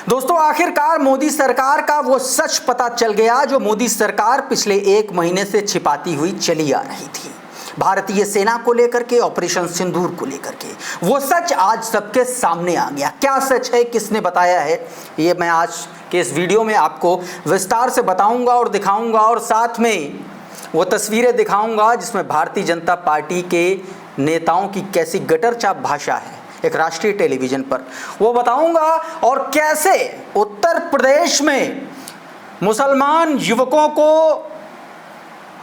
दोस्तों, आखिरकार मोदी सरकार का वो सच पता चल गया जो मोदी सरकार पिछले 1 महीने से छिपाती हुई चली आ रही थी। भारतीय सेना को लेकर के, ऑपरेशन सिंदूर को लेकर के वो सच आज सबके सामने आ गया। क्या सच है, किसने बताया है, ये मैं आज के इस वीडियो में आपको विस्तार से बताऊंगा और दिखाऊंगा, और साथ में वो तस्वीरें दिखाऊंगा जिसमें भारतीय जनता पार्टी के नेताओं की कैसी गटर चाप भाषा है एक राष्ट्रीय टेलीविजन पर, वो बताऊंगा। और कैसे उत्तर प्रदेश में मुसलमान युवकों को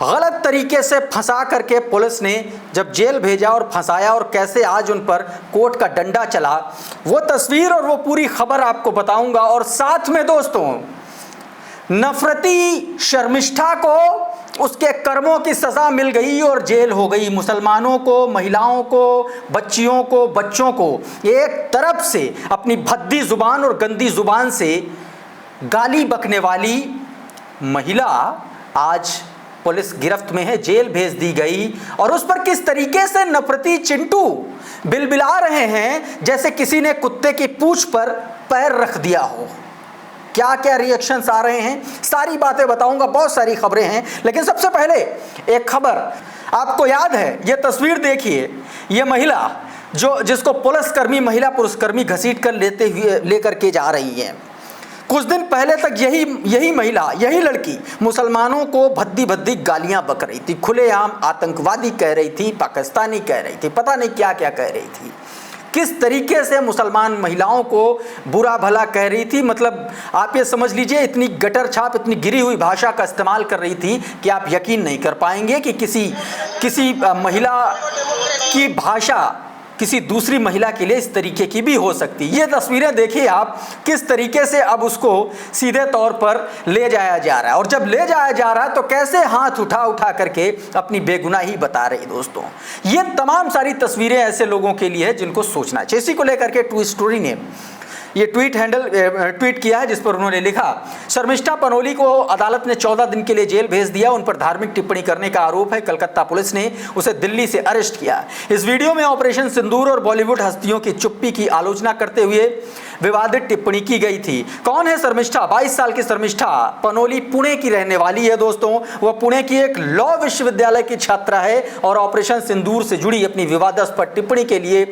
गलत तरीके से फंसा करके पुलिस ने जब जेल भेजा और फंसाया, और कैसे आज उन पर कोर्ट का डंडा चला, वो तस्वीर और वो पूरी खबर आपको बताऊंगा। और साथ में दोस्तों, नफरती शर्मिष्ठा को उसके कर्मों की सजा मिल गई और जेल हो गई। मुसलमानों को, महिलाओं को, बच्चियों को, बच्चों को एक तरफ से अपनी भद्दी जुबान और गंदी जुबान से गाली बकने वाली महिला आज पुलिस गिरफ्त में है, जेल भेज दी गई। और उस पर किस तरीके से नफरती चिंटू बिलबिला रहे हैं जैसे किसी ने कुत्ते की पूंछ पर पैर रख दिया हो। क्या क्या रिएक्शंस आ रहे हैं, सारी बातें बताऊंगा, बहुत सारी खबरें हैं। लेकिन सबसे पहले एक खबर, आपको याद है ये तस्वीर देखिए, ये महिला जिसको पुलिसकर्मी, महिला पुलिसकर्मी घसीट कर लेकर के जा रही है। कुछ दिन पहले तक यही महिला, यही लड़की मुसलमानों को भद्दी भद्दी गालियां बक रही थी, खुलेआम आतंकवादी कह रही थी, पाकिस्तानी कह रही थी, पता नहीं क्या क्या कह रही थी, किस तरीके से मुसलमान महिलाओं को बुरा भला कह रही थी। मतलब आप ये समझ लीजिए, इतनी गटर छाप, इतनी गिरी हुई भाषा का इस्तेमाल कर रही थी कि आप यकीन नहीं कर पाएंगे कि किसी महिला की भाषा किसी दूसरी महिला के लिए इस तरीके की भी हो सकती। ये तस्वीरें देखिए आप, किस तरीके से अब उसको सीधे तौर पर ले जाया जा रहा है। और जब ले जाया जा रहा है तो कैसे हाथ उठा करके अपनी बेगुनाही बता रही। दोस्तों, ये तमाम सारी तस्वीरें ऐसे लोगों के लिए है जिनको सोचना चाहिए। इसी को लेकर के ट्रू स्टोरी ने ये ट्वीट किया है, जिस पर उन्होंने लिखा, शर्मिष्ठा पनोली को अदालत ने 14 दिन के लिए जेल भेज दिया। उन पर धार्मिक टिप्पणी करने का आरोप है। कलकत्ता पुलिस ने उसे दिल्ली से अरेस्ट किया। इस वीडियो में ऑपरेशन सिंदूर और बॉलीवुड हस्तियों की चुप्पी की आलोचना करते हुए विवादित टिप्पणी की गई थी। कौन है शर्मिष्ठा? 22 साल की शर्मिष्ठा पनोली पुणे की रहने वाली है। दोस्तों, वह पुणे की एक लॉ विश्वविद्यालय की छात्रा है और ऑपरेशन सिंदूर से जुड़ी अपनी विवादास्पद टिप्पणी के लिए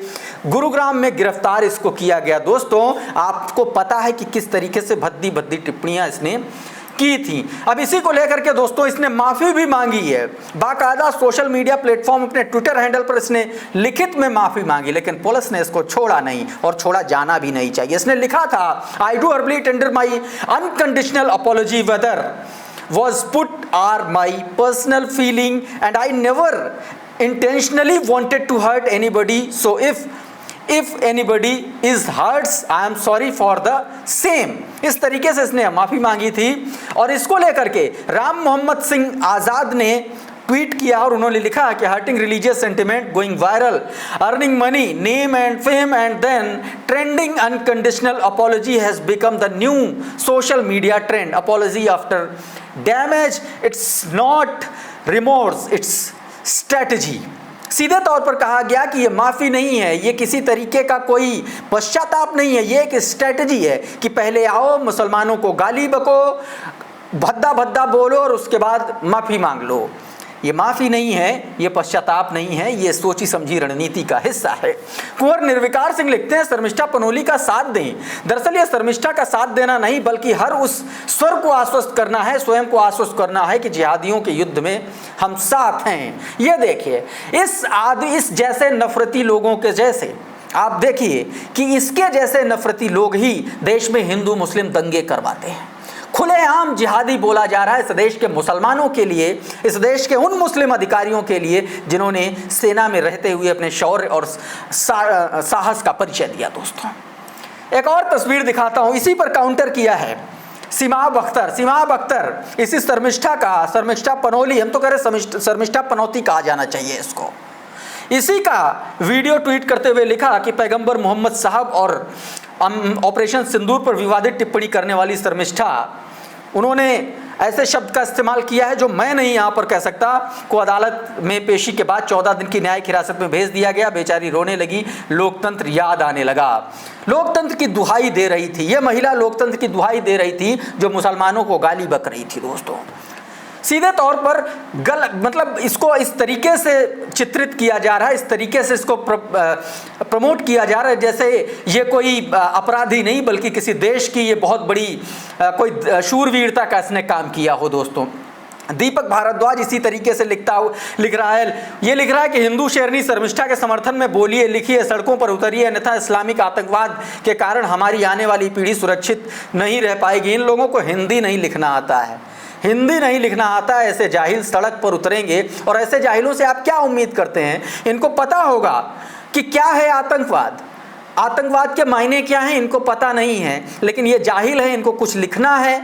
गुरुग्राम में गिरफ्तार इसको किया गया। दोस्तों, आपको पता है कि किस तरीके से भद्दी भद्दी टिप्पणियां इसने की थी। अब इसी को लेकर के दोस्तों इसने माफी भी मांगी है। बाकायदा सोशल मीडिया प्लेटफॉर्म, अपने ट्विटर हैंडल पर इसने लिखित में माफी मांगी, लेकिन पुलिस ने इसको छोड़ा नहीं और छोड़ा जाना भी नहीं चाहिए। इसने लिखा था, I do humbly tender my unconditional apology whether was put are my personal feeling and I never intentionally wanted to hurt anybody, so if anybody is hurts I am sorry for the same। इस तरीके से इसने माफी मांगी थी। और इसको लेकर के राम मोहम्मद सिंह आजाद ने ट्वीट किया और उन्होंने लिखा कि hurting religious sentiment, going viral, earning money, name and fame and then trending, unconditional apology has become the new social media trend. Apology after damage, it's not remorse, it's strategy. सीधे तौर पर कहा गया कि ये माफ़ी नहीं है, ये किसी तरीके का कोई पश्चाताप नहीं है, ये एक स्ट्रेटजी है कि पहले आओ, मुसलमानों को गाली बको, भद्दा भद्दा बोलो और उसके बाद माफ़ी मांग लो। ये माफ़ी नहीं है, ये पश्चाताप नहीं है, ये सोची समझी रणनीति का हिस्सा है। कुंवर निर्विकार सिंह लिखते हैं, शर्मिष्ठा पनोली का साथ दें। दरअसल ये शर्मिष्ठा का साथ देना नहीं, बल्कि हर उस स्वर को आश्वस्त करना है, स्वयं को आश्वस्त करना है कि जिहादियों के युद्ध में हम साथ हैं। ये देखिए, इस जैसे नफरती लोगों के जैसे आप देखिए कि इसके जैसे नफरती लोग ही देश में हिंदू मुस्लिम दंगे करवाते हैं। खुलेआम जिहादी बोला जा रहा है इस देश के मुसलमानों के लिए, इस देश के उन मुस्लिम अधिकारियों के लिए जिन्होंने सेना में रहते हुए अपने शौर्य और साहस का परिचय दिया। दोस्तों, एक और तस्वीर दिखाता हूं, इसी पर काउंटर किया है सिमाब अख्तर। इसी शर्मिष्ठा पनोली, हम तो कह रहे शर्मिष्ठा पनौती कहा जाना चाहिए इसको। इसी का वीडियो ट्वीट करते हुए लिखा कि पैगंबर मोहम्मद साहब और ऑपरेशन सिंदूर पर विवादित टिप्पणी करने वाली शर्मिष्ठा उन्होंने ऐसे शब्द का इस्तेमाल किया है जो मैं नहीं यहाँ पर कह सकता, को अदालत में पेशी के बाद 14 दिन की न्यायिक हिरासत में भेज दिया गया। बेचारी रोने लगी, लोकतंत्र याद आने लगा। लोकतंत्र की दुहाई दे रही थी यह महिला, लोकतंत्र की दुहाई दे रही थी जो मुसलमानों को गाली बक रही थी। दोस्तों सीधे तौर पर मतलब इसको इस तरीके से चित्रित किया जा रहा है, इस तरीके से इसको प्रमोट किया जा रहा है जैसे ये कोई अपराधी नहीं बल्कि किसी देश की ये बहुत बड़ी कोई शूरवीरता का इसने काम किया हो। दोस्तों दीपक भारद्वाज इसी तरीके से लिख रहा है कि हिंदू शेरनी शर्मिष्ठा के समर्थन में बोलिए, लिखिए, सड़कों पर उतरिए, अन्यथा इस्लामिक आतंकवाद के कारण हमारी आने वाली पीढ़ी सुरक्षित नहीं रह पाएगी। इन लोगों को हिंदी नहीं लिखना आता है, हिंदी नहीं लिखना आता है। ऐसे जाहिल सड़क पर उतरेंगे और ऐसे जाहिलों से आप क्या उम्मीद करते हैं? इनको पता होगा कि क्या है आतंकवाद, आतंकवाद के मायने क्या हैं, इनको पता नहीं है। लेकिन ये जाहिल है, इनको कुछ लिखना है।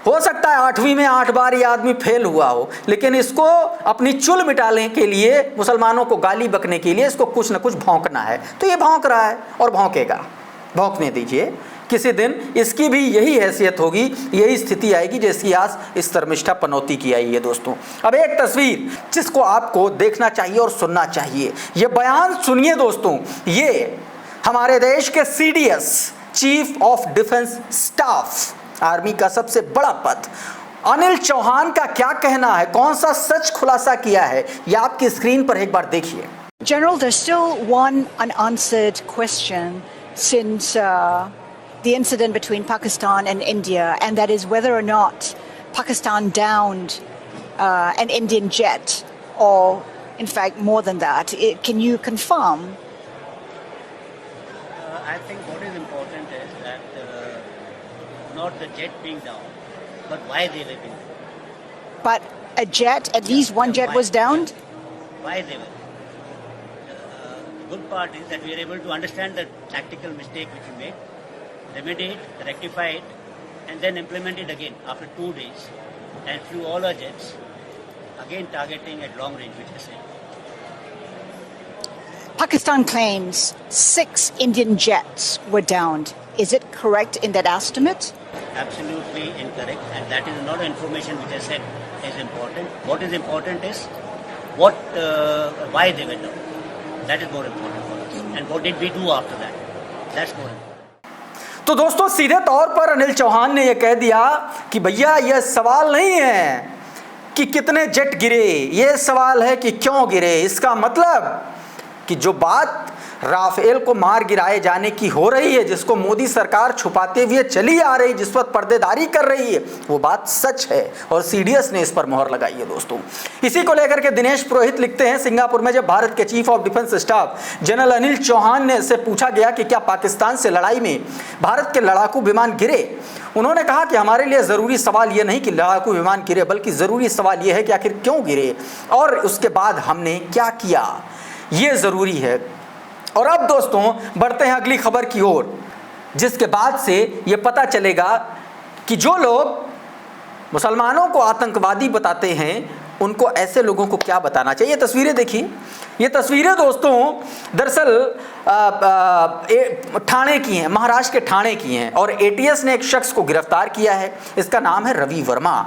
हो सकता है 8वीं में 8 बार ये आदमी फेल हुआ हो, लेकिन इसको अपनी चुल मिटाने के लिए, मुसलमानों को गाली बकने के लिए इसको कुछ न कुछ भौंकना है। तो ये भौंक रहा है और भौंकेगा, भौंकने दीजिए। किसी दिन इसकी भी यही हैसियत होगी, यही स्थिति आएगी जैसी आज इस शर्मिष्ठा पनौती की आई है। दोस्तों अब एक तस्वीर जिसको आपको देखना चाहिए और सुनना चाहिए, ये बयान सुनिए। दोस्तों ये हमारे देश के CDS, chief of defence staff, army का सबसे बड़ा पद, अनिल चौहान का क्या कहना है, कौन सा सच खुलासा किया है, ये आपकी स्क्रीन पर एक बार देखिए। General, there's still one unanswered question since the incident between Pakistan and India, and that is whether or not Pakistan downed an Indian jet, or in fact more than that. Can you confirm? I think what is important is that not the jet being down, but why they were being down. But a jet, at least one jet was downed? Why they were. The good part is that we are able to understand the tactical mistake which we made, remedy it, rectify it, and then implement it again after 2 days, and flew all our jets, again targeting at long range, which I said. Pakistan claims 6 Indian jets were downed. Is it correct in that estimate? Absolutely incorrect, and that is not information which I said is important. What is important is why they were down. That is more important for us. And what did we do after that? That's more important. तो दोस्तों सीधे तौर पर अनिल चौहान ने यह कह दिया कि भैया यह सवाल नहीं है कि कितने जेट गिरे, यह सवाल है कि क्यों गिरे। इसका मतलब कि जो बात राफेल को मार गिराए जाने की हो रही है, जिसको मोदी सरकार छुपाते हुए चली आ रही, जिस पर पर्देदारी कर रही है, वो बात सच है और CDS ने इस पर मोहर लगाई है। दोस्तों इसी को लेकर के दिनेश पुरोहित लिखते हैं, सिंगापुर में जब भारत के chief of defence staff general Anil Chauhan ने से पूछा गया कि क्या पाकिस्तान से लड़ाई में भारत के लड़ाकू विमान गिरे, उन्होंने कहा कि हमारे लिए ज़रूरी सवाल ये नहीं कि लड़ाकू विमान गिरे, बल्कि ज़रूरी सवाल ये है कि आखिर क्यों गिरे और उसके बाद हमने क्या किया, ये ज़रूरी है। और अब दोस्तों बढ़ते हैं अगली खबर की ओर, जिसके बाद से ये पता चलेगा कि जो लोग मुसलमानों को आतंकवादी बताते हैं उनको ऐसे लोगों को क्या बताना चाहिए। तस्वीरें देखिए, ये तस्वीरें दोस्तों दरअसल ठाणे की हैं, महाराष्ट्र के ठाणे की हैं और ATS ने एक शख्स को गिरफ्तार किया है। इसका नाम है रवि वर्मा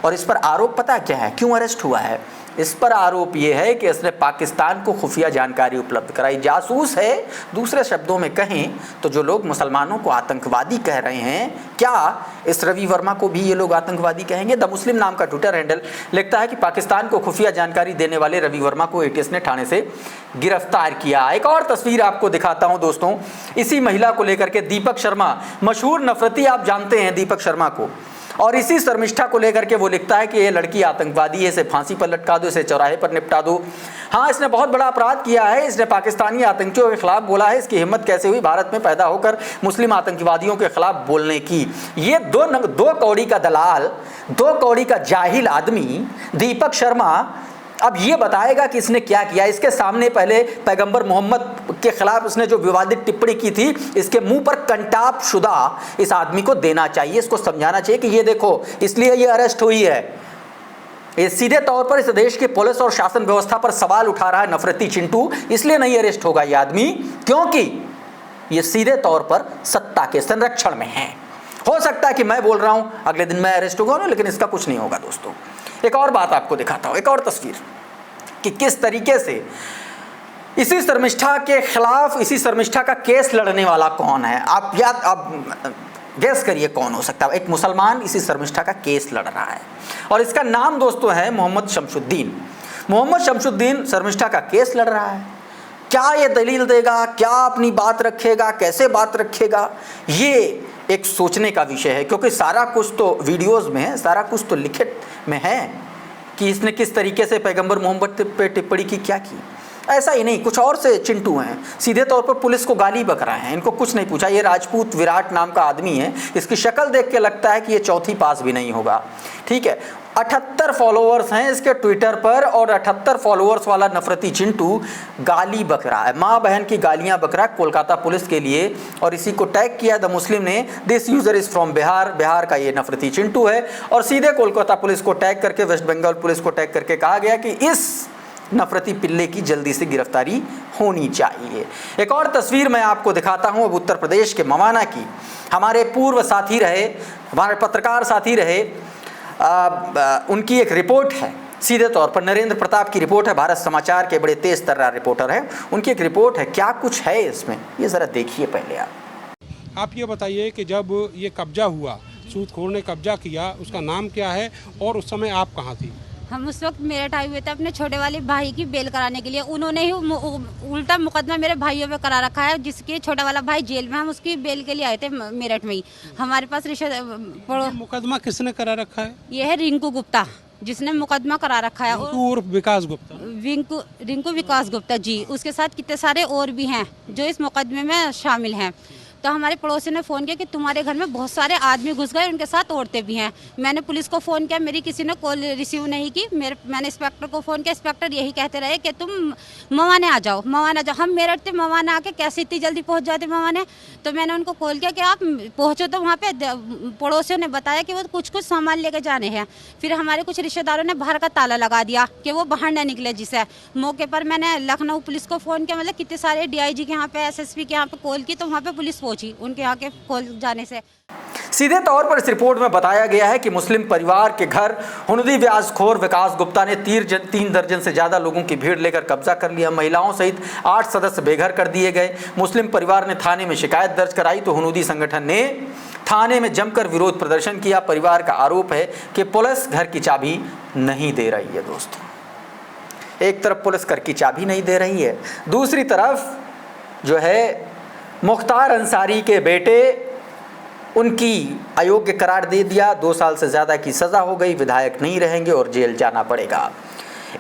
और इस पर आरोप पता क्या है, क्यों अरेस्ट हुआ है? इस पर आरोप ये है कि इसने पाकिस्तान को खुफिया जानकारी उपलब्ध कराई, जासूस है। दूसरे शब्दों में कहें तो जो लोग मुसलमानों को आतंकवादी कह रहे हैं, क्या इस रवि वर्मा को भी ये लोग आतंकवादी कहेंगे? द मुस्लिम नाम का ट्विटर हैंडल लिखता है कि पाकिस्तान को खुफिया जानकारी देने वाले रवि वर्मा को ATS ने ठाणे से गिरफ्तार किया। एक और तस्वीर आपको दिखाता हूं दोस्तों, इसी महिला को लेकर के दीपक शर्मा, मशहूर नफरती, आप जानते हैं दीपक शर्मा को, और इसी शर्मिष्ठा को लेकर के वो लिखता है कि ये लड़की आतंकवादी है, इसे फांसी पर लटका दो, इसे चौराहे पर निपटा दो। हाँ, इसने बहुत बड़ा अपराध किया है, इसने पाकिस्तानी आतंकियों के खिलाफ बोला है। इसकी हिम्मत कैसे हुई भारत में पैदा होकर मुस्लिम आतंकवादियों के खिलाफ बोलने की? ये दो कौड़ी का दलाल, 2 कौड़ी का जाहिल आदमी दीपक शर्मा अब ये बताएगा कि इसने क्या किया। इसके सामने पहले पैगंबर मोहम्मद के खिलाफ उसने जो विवादित टिप्पणी की थी, इसके मुंह पर कंटाप शुदा इस आदमी को देना चाहिए, इसको समझाना चाहिए कि ये देखो इसलिए ये अरेस्ट हुई है। ये सीधे तौर पर इस देश के पुलिस और शासन व्यवस्था पर सवाल उठा रहा है नफरती चिंटू, इसलिए नहीं अरेस्ट होगा ये आदमी क्योंकि ये सीधे तौर पर सत्ता के संरक्षण में है। हो सकता है कि मैं बोल रहा हूं अगले दिन मैं अरेस्ट होगा, लेकिन इसका कुछ नहीं होगा दोस्तों। एक और बात आपको दिखाता हूं, एक और तस्वीर कि किस तरीके से इसी शर्मिष्ठा के खिलाफ, इसी शर्मिष्ठा का केस लड़ने वाला कौन है। आप गैस करिए कौन हो सकता है। एक मुसलमान इसी शर्मिष्ठा का केस लड़ रहा है और इसका नाम दोस्तों है मोहम्मद शमशुद्दीन। मोहम्मद शमशुद्दीन शर्मिष्ठा का केस लड़ रहा है। क्या ये दलील देगा, क्या अपनी बात रखेगा, कैसे बात रखेगा, ये एक सोचने का विषय है, क्योंकि सारा कुछ तो वीडियोस में है, सारा कुछ तो लिखित में है कि इसने किस तरीके से पैगंबर मोहम्मद पे टिप्पणी की, क्या की। ऐसा ही नहीं, कुछ और से चिंटू हैं, सीधे तौर पर पुलिस को गाली बक रहे हैं, इनको कुछ नहीं पूछा। ये राजपूत विराट नाम का आदमी है, इसकी शक्ल देख के लगता है कि ये चौथी पास भी नहीं होगा, ठीक है। 78 फॉलोअर्स हैं इसके ट्विटर पर और 78 फॉलोअर्स वाला नफरती चिंटू गाली बक रहा है, माँ बहन की गालियां बक रहा है कोलकाता पुलिस के लिए। और इसी को टैग किया द मुस्लिम ने, this user is from Bihar, Bihar का ये नफरती चिंटू है। और सीधे कोलकाता पुलिस को टैग करके, वेस्ट बंगाल पुलिस को टैग करके कहा गया कि इस नफरती पिल्ले की जल्दी से गिरफ्तारी होनी चाहिए। एक और तस्वीर मैं आपको दिखाता हूं, अब उत्तर प्रदेश के मवाना की। हमारे पूर्व साथी रहे, हमारे पत्रकार साथी रहे, उनकी एक रिपोर्ट है, सीधे तौर पर नरेंद्र प्रताप की रिपोर्ट है, भारत समाचार के बड़े तेज तर्रार रिपोर्टर हैं, उनकी एक रिपोर्ट है। क्या कुछ है इसमें, ये ज़रा देखिए पहले आप ये बताइए कि जब ये कब्जा हुआ, सूदखोर ने कब्जा किया, उसका नाम क्या है और उस समय आप कहाँ थी? हम उस वक्त मेरठ आए हुए थे अपने छोटे वाले भाई की बेल कराने के लिए। उन्होंने ही उल्टा मुकदमा मेरे भाइयों पे करा रखा है, जिसके छोटा वाला भाई जेल में, हम उसकी बेल के लिए आए थे मेरठ में ही। हमारे पास मुकदमा किसने करा रखा है? ये है रिंकू गुप्ता, जिसने मुकदमा करा रखा है। और विकास गुप्ता, रिंकू विकास गुप्ता जी, उसके साथ कितने सारे और भी हैं जो इस मुकदमे में शामिल हैं। तो हमारे पड़ोसी ने फ़ोन किया कि तुम्हारे घर में बहुत सारे आदमी घुस गए, उनके साथ औरतें भी हैं। मैंने पुलिस को फ़ोन किया, मेरी किसी ने कॉल रिसीव नहीं की। मैंने इंस्पेक्टर को फ़ोन किया, इंस्पेक्टर यही कहते रहे कि तुम मवाने आ जाओ, मवाने आ जाओ। हम मेरठ से मवाने आके कैसे इतनी जल्दी पहुंच जाते मवाने। तो मैंने उनको कॉल किया कि आप पहुँचो, तो वहाँ पर पड़ोसियों ने बताया कि वो कुछ सामान लेके जाने हैं। फिर हमारे कुछ रिश्तेदारों ने बाहर का ताला लगा दिया कि वो बाहर न निकले। जिससे मौके पर मैंने लखनऊ पुलिस को फ़ोन किया, मतलब कितने सारे DIG के यहाँ पे, SSP के यहाँ पे कॉल की, तो वहाँ पे पुलिस पहुंची उनके यहाँ के कॉल जाने से। सीधे तौर पर इस रिपोर्ट में बताया गया है कि मुस्लिम परिवार के घर हुनदी ब्याजखोर विकास गुप्ता ने 3 दर्जन से ज़्यादा लोगों की भीड़ लेकर कब्जा कर लिया। महिलाओं सहित 8 सदस्य बेघर कर दिए गए। मुस्लिम परिवार ने थाने में शिकायत दर्ज कराई तो हुनूदी संगठन ने थाने में जमकर विरोध प्रदर्शन किया। परिवार का आरोप है कि पुलिस घर की चाबी नहीं दे रही है। दोस्तों, एक तरफ पुलिस घर की चाबी नहीं दे रही है, दूसरी तरफ जो है मुख्तार अंसारी के बेटे, उनकी अयोग्य करार दे दिया, 2 साल से ज़्यादा की सज़ा हो गई, विधायक नहीं रहेंगे और जेल जाना पड़ेगा।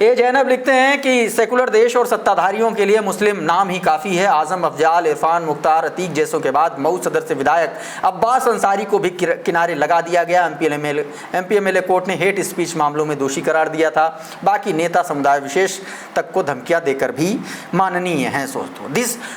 ए जैनब लिखते हैं कि सेकुलर देश और सत्ताधारियों के लिए मुस्लिम नाम ही काफ़ी है। आज़म अफजाल, इरफान, मुख्तार, अतीक जैसों के बाद मऊ सदर से विधायक अब्बास अंसारी को भी किनारे लगा दिया गया। MPMLA कोर्ट ने हेट स्पीच मामलों में दोषी करार दिया था। बाकी नेता समुदाय विशेष तक को धमकियां देकर भी माननीय हैं। दोस्तों,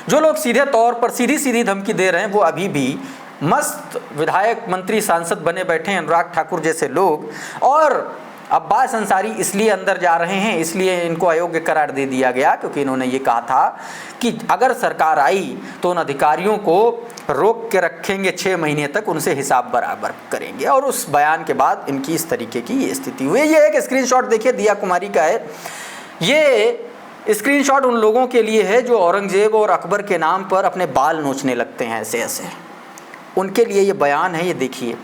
जो लोग सीधे तौर पर सीधी धमकी दे रहे हैं वो अभी भी मस्त विधायक, मंत्री, सांसद बने बैठे हैं, अनुराग ठाकुर जैसे लोग। और अब्बास अंसारी इसलिए अंदर जा रहे हैं, इसलिए इनको अयोग्य करार दे दिया गया क्योंकि इन्होंने ये कहा था कि अगर सरकार आई तो उन अधिकारियों को रोक के रखेंगे 6 महीने तक, उनसे हिसाब बराबर करेंगे। और उस बयान के बाद इनकी इस तरीके की ये स्थिति हुई। ये एक स्क्रीनशॉट देखिए, दिया कुमारी का है। ये स्क्रीनशॉट उन लोगों के लिए है जो औरंगजेब और अकबर के नाम पर अपने बाल नोचने लगते हैं ऐसे ऐसे, उनके लिए ये बयान है। ये देखिए,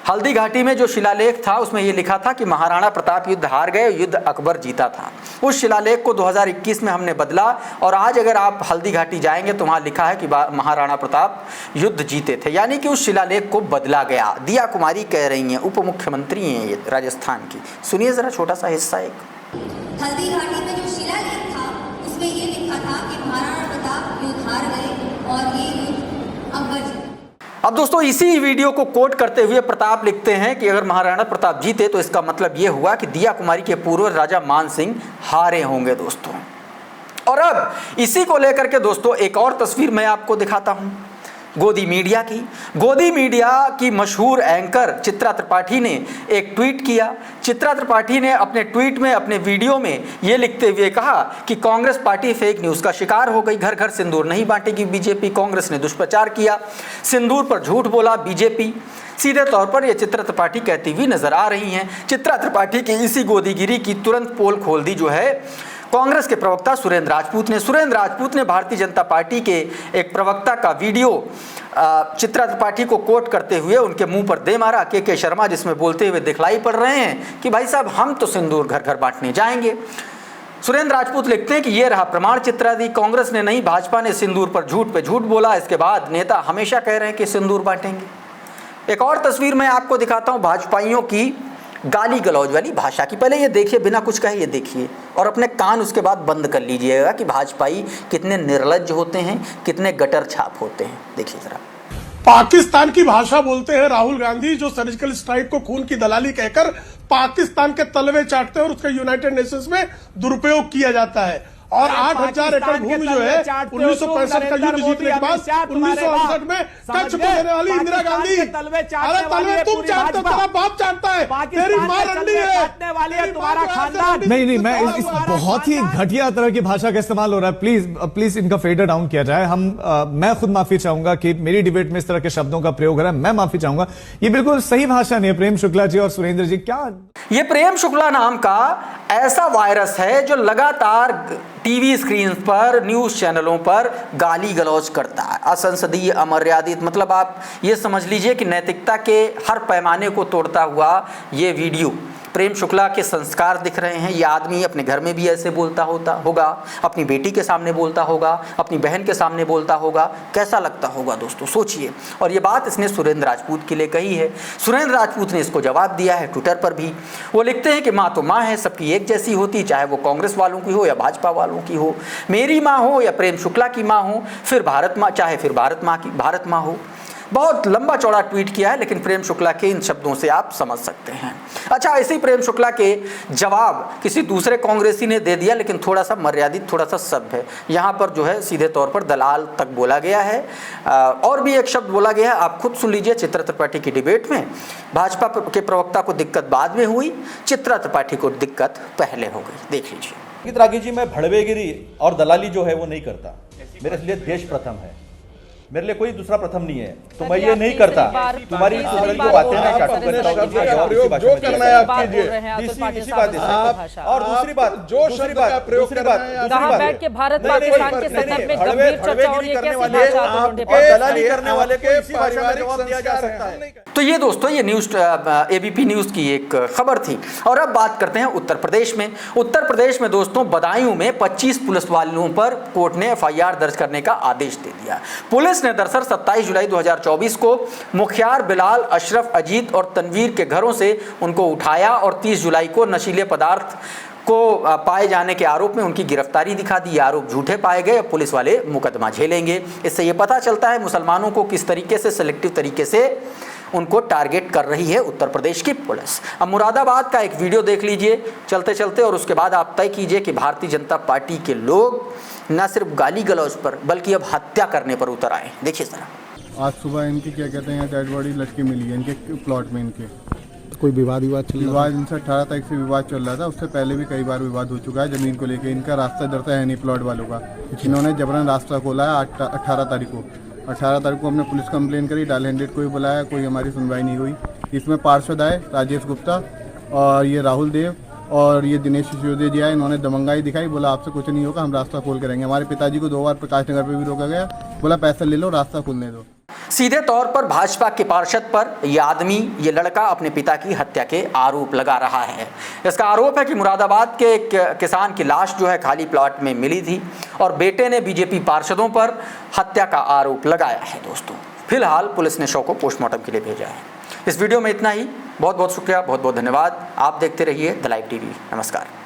हल्दी घाटी में जो शिलालेख था उसमें ये लिखा था कि महाराणा प्रताप युद्ध हार गए, युद्ध अकबर जीता था। उस शिलालेख को 2021 में हमने बदला और आज अगर आप हल्दी घाटी जाएंगे तो वहाँ लिखा है कि महाराणा प्रताप युद्ध जीते थे, यानी कि उस शिलालेख को बदला गया। दिया कुमारी कह रही हैं, उप मुख्यमंत्री हैं ये राजस्थान की। सुनिए ज़रा छोटा सा हिस्सा एक। हल्दी घाटी में जो शिलालेख था उसमें ये लिखा था कि महाराणा प्रताप युद्ध हार गए और ये युद्ध अकबर जीते। अब दोस्तों, इसी वीडियो को कोट करते हुए प्रताप लिखते हैं कि अगर महाराणा प्रताप जीते तो इसका मतलब ये हुआ कि दिया कुमारी के पूर्वज राजा मान सिंह हारे होंगे। दोस्तों, और अब इसी को लेकर के दोस्तों एक और तस्वीर मैं आपको दिखाता हूं, गोदी मीडिया की। गोदी मीडिया की मशहूर एंकर चित्रा त्रिपाठी ने एक ट्वीट किया। चित्रा त्रिपाठी ने अपने ट्वीट में, अपने वीडियो में ये लिखते हुए कहा कि कांग्रेस पार्टी फेक न्यूज़ का शिकार हो गई, घर घर सिंदूर नहीं बांटेगी बीजेपी, कांग्रेस ने दुष्प्रचार किया, सिंदूर पर झूठ बोला बीजेपी, सीधे तौर पर ये चित्रा त्रिपाठी कहती हुई नजर आ रही हैं। चित्रा त्रिपाठी की इसी गोदीगिरी की तुरंत पोल खोल दी जो है कांग्रेस के प्रवक्ता सुरेंद्र राजपूत ने। सुरेंद्र राजपूत ने भारतीय जनता पार्टी के एक प्रवक्ता का वीडियो चित्रा त्रिपाठी को कोट करते हुए उनके मुंह पर दे मारा के शर्मा, जिसमें बोलते हुए दिखलाई पड़ रहे हैं कि भाई साहब हम तो सिंदूर घर घर बांटने जाएंगे। सुरेंद्र राजपूत लिखते हैं कि ये रहा प्रमाण चित्रा दी, कांग्रेस ने नहीं भाजपा ने सिंदूर पर झूठ पे झूठ बोला। इसके बाद नेता हमेशा कह रहे हैं कि सिंदूर बांटेंगे। एक और तस्वीर मैं आपको दिखाता हूं भाजपाइयों की गाली गलौज वाली भाषा की। पहले ये देखिए, बिना कुछ कहे ये देखिए और अपने कान उसके बाद बंद कर लीजिएगा कि भाजपाई कितने निर्लज्ज होते हैं, कितने गटर छाप होते हैं। देखिए जरा। पाकिस्तान की भाषा बोलते हैं राहुल गांधी, जो सर्जिकल स्ट्राइक को खून की दलाली कहकर पाकिस्तान के तलवे चाटते हैं और उसका यूनाइटेड नेशंस में दुरुपयोग किया जाता है। और 8,000 एकड़ भूमि जो है 1965 का युद्ध जीतने के बाद 1968 में कच्छ को देने वाली इंदिरा गांधी, अरे तलवे तुम चाटते हो, तेरा बाप चाटता है, तेरी मां रंडी है, तुम्हारा खानदान। नहीं, मैं इस बहुत ही घटिया तरह की भाषा का इस्तेमाल हो रहा है। प्लीज इनका फेडर डाउन किया जाए। मैं खुद माफी चाहूंगा कि मेरी डिबेट में इस तरह के शब्दों का प्रयोग हो रहा है, मैं माफी चाहूंगा। ये बिल्कुल सही भाषा नहीं है। प्रेम शुक्ला जी और सुरेंद्र जी, क्या ये प्रेम शुक्ला नाम का ऐसा वायरस है जो लगातार टीवी स्क्रीन पर, न्यूज चैनलों पर गाली गलौज करता है, असंसदीय, अमर्यादित, मतलब आप ये समझ लीजिए कि नैतिकता के हर पैमाने को तोड़ता हुआ ये वीडियो। प्रेम शुक्ला के संस्कार दिख रहे हैं। ये आदमी अपने घर में भी ऐसे बोलता होगा, अपनी बेटी के सामने बोलता होगा, अपनी बहन के सामने बोलता होगा। कैसा लगता होगा दोस्तों, सोचिए। और ये बात इसने सुरेंद्र राजपूत के लिए कही है। सुरेंद्र राजपूत ने इसको जवाब दिया है ट्विटर पर भी। वो लिखते हैं कि माँ तो माँ है, सबकी एक जैसी होती, चाहे वो कांग्रेस वालों की हो या भाजपा वालों की हो। मेरी माँ हो या प्रेम शुक्ला की माँ हो, फिर भारत माँ, चाहे फिर भारत माँ हो। बहुत लंबा चौड़ा ट्वीट किया है, लेकिन प्रेम शुक्ला के इन शब्दों से आप समझ सकते हैं। अच्छा, इसी प्रेम शुक्ला के जवाब किसी दूसरे कांग्रेसी ने दे दिया, लेकिन थोड़ा सा मर्यादित, थोड़ा सा शब्द है। यहाँ पर जो है सीधे तौर पर दलाल तक बोला गया है। और भी एक शब्द बोला गया है, आप खुद सुन लीजिए। चित्रा त्रिपाठी की डिबेट में भाजपा के प्रवक्ता को दिक्कत बाद में हुई, चित्रा त्रिपाठी को दिक्कत पहले हो गई। देख लीजिए। रागी जी, मैं भड़वेगिरी और दलाली जो है वो नहीं करता। मेरे लिए देश प्रथम है, मेरे लिए कोई दूसरा प्रथम नहीं है, तो मैं ये नहीं करता। तुम्हारी जो बातें ना जो करना है आप कीजिए, इसी बात। और दूसरी बात बैठ के भारत पाकिस्तान के संदर्भ में गंभीर चर्चा हो रही है, कैसी भाषा आप ढूंढते हैं? दलाली करने वाले को इसी भाषा में जवाब दिया जा सकता है। तो ये दोस्तों, ये न्यूज एबीपी न्यूज की एक खबर थी। और अब बात करते हैं उत्तर प्रदेश में। उत्तर प्रदेश में दोस्तों बदायूं में 25 पुलिस वालों पर कोर्ट ने एफआईआर दर्ज करने का आदेश दे दिया। पुलिस ने दरअसल 27 जुलाई 2024 को मुखियार बिलाल, अशरफ, अजीत और तनवीर के घरों से उनको उठाया और 30 जुलाई को नशीले पदार्थ को पाए जाने के आरोप में उनकी गिरफ्तारी दिखा दी। आरोप झूठे पाए गए, पुलिस वाले मुकदमा झेलेंगे। इससे ये पता चलता है मुसलमानों को किस तरीके से, सिलेक्टिव तरीके से उनको टारगेट कर रही है उत्तर प्रदेश की पुलिस। अब मुरादाबाद का एक वीडियो देख लीजिए चलते चलते, और उसके बाद आप तय कीजिए कि भारतीय जनता पार्टी के लोग न सिर्फ गाली गलौज पर बल्कि अब हत्या करने पर उतर आए। देखिए जरा। आज सुबह इनकी क्या कहते हैं डेड बॉडी लटकी मिली है इनके प्लॉट में। इनके कोई विवाद चल रहा है? इनसे 18 तारीख से विवाद चल रहा था। उससे पहले भी कई बार विवाद हो चुका है जमीन को लेकर। इनका रास्ता डरता है नहीं प्लॉट वालों का। इन्होंने जबरन रास्ता खोला है 18 तारीख को। 18 तारीख को हमने पुलिस कंप्लेन करी, डायल 100 को भी बुलाया, कोई हमारी सुनवाई नहीं हुई। इसमें पार्षद आए राजेश गुप्ता और ये राहुल देव और ये दिनेश सिसोदिया जी आए। इन्होंने दमंगाई दिखाई, बोला आपसे कुछ नहीं होगा, हम रास्ता खोल के रहेंगे। हमारे पिताजी को 2 बार प्रकाश नगर पे भी रोका गया, बोला पैसा ले लो, रास्ता खोलने दो। सीधे तौर पर भाजपा के पार्षद पर यह आदमी, ये लड़का अपने पिता की हत्या के आरोप लगा रहा है। इसका आरोप है कि मुरादाबाद के एक किसान की लाश जो है खाली प्लॉट में मिली थी और बेटे ने बीजेपी पार्षदों पर हत्या का आरोप लगाया है। दोस्तों, फिलहाल पुलिस ने शव को पोस्टमार्टम के लिए भेजा है। इस वीडियो में इतना ही। बहुत बहुत शुक्रिया, बहुत बहुत धन्यवाद। आप देखते रहिए द लाइव टीवी। नमस्कार।